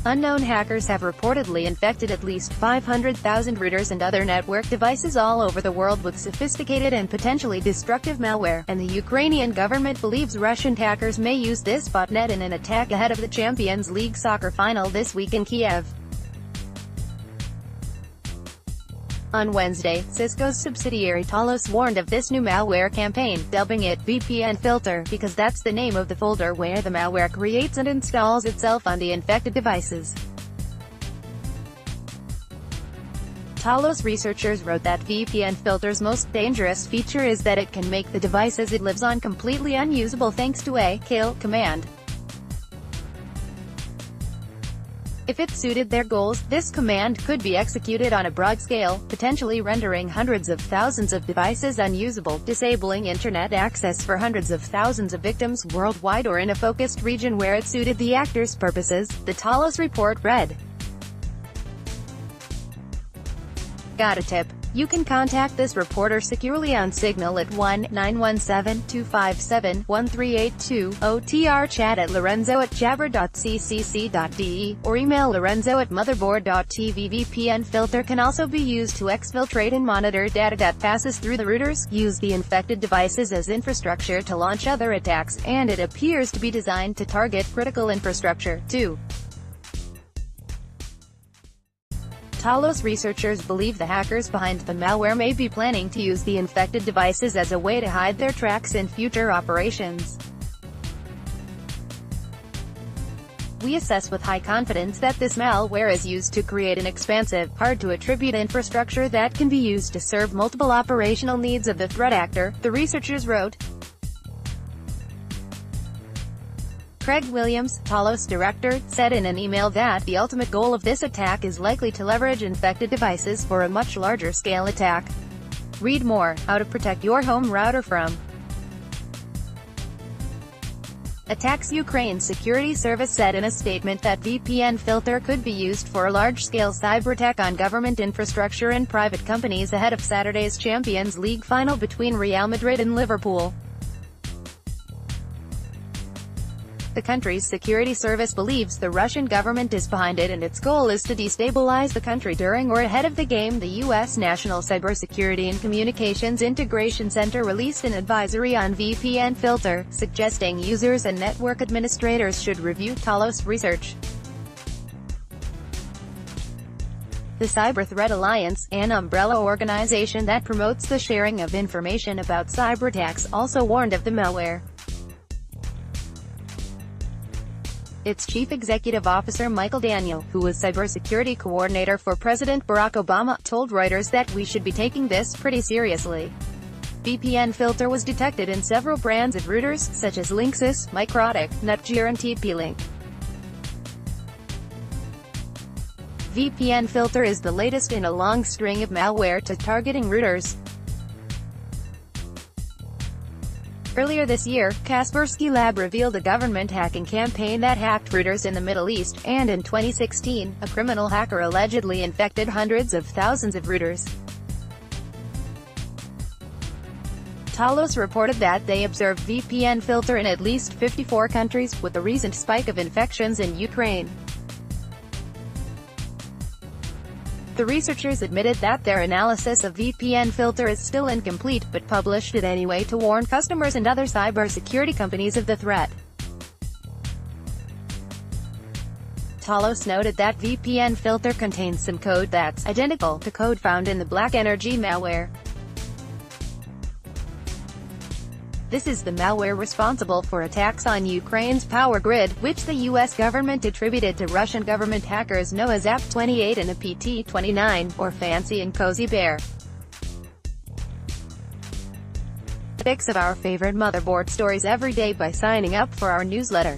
Unknown hackers have reportedly infected at least 500,000 routers and other network devices all over the world with sophisticated and potentially destructive malware, and the Ukrainian government believes Russian hackers may use this botnet in an attack ahead of the Champions League soccer final this week in Kiev. On Wednesday, Cisco's subsidiary Talos warned of this new malware campaign, dubbing it VPN Filter, because that's the name of the folder where the malware creates and installs itself on the infected devices. Talos researchers wrote that VPN Filter's most dangerous feature is that it can make the devices it lives on completely unusable thanks to a kill command. If it suited their goals, this command could be executed on a broad scale, potentially rendering hundreds of thousands of devices unusable, disabling internet access for hundreds of thousands of victims worldwide or in a focused region where it suited the actor's purposes, the Talos report read. Got a tip? You can contact this reporter securely on Signal at 1-917-257-1382, OTR chat at lorenzo@jabber.ccc.de, or email lorenzo@motherboard.tv. VPN Filter can also be used to exfiltrate and monitor data that passes through the routers, use the infected devices as infrastructure to launch other attacks, and it appears to be designed to target critical infrastructure, too. Talos researchers believe the hackers behind the malware may be planning to use the infected devices as a way to hide their tracks in future operations. We assess with high confidence that this malware is used to create an expansive, hard-to-attribute infrastructure that can be used to serve multiple operational needs of the threat actor, the researchers wrote. Craig Williams, Talos director, said in an email that the ultimate goal of this attack is likely to leverage infected devices for a much larger scale attack. Read more: How to protect your home router from attacks. Ukraine's security service said in a statement that VPN Filter could be used for a large-scale cyber attack on government infrastructure and private companies ahead of Saturday's Champions League final between Real Madrid and Liverpool. The country's security service believes the Russian government is behind it and its goal is to destabilize the country during or ahead of the game. The U.S. National Cybersecurity and Communications Integration Center released an advisory on VPN Filter, suggesting users and network administrators should review Talos research. The Cyber Threat Alliance, an umbrella organization that promotes the sharing of information about cyber attacks, also warned of the malware. Its chief executive officer Michael Daniel, who was cybersecurity coordinator for President Barack Obama, told Reuters that we should be taking this pretty seriously. VPN Filter was detected in several brands of routers, such as Linksys, Microtik, Netgear and TP-Link. VPN Filter is the latest in a long string of malware targeting routers. Earlier this year, Kaspersky Lab revealed a government hacking campaign that hacked routers in the Middle East, and in 2016, a criminal hacker allegedly infected hundreds of thousands of routers. Talos reported that they observed VPN Filter in at least 54 countries, with a recent spike of infections in Ukraine. The researchers admitted that their analysis of VPN Filter is still incomplete, but published it anyway to warn customers and other cybersecurity companies of the threat. Talos noted that VPN Filter contains some code that's identical to code found in the Black Energy malware. This is the malware responsible for attacks on Ukraine's power grid, which the U.S. government attributed to Russian government hackers known as AP28 and APT29, or Fancy and Cozy Bear. Pics of our favorite motherboard stories every day by signing up for our newsletter.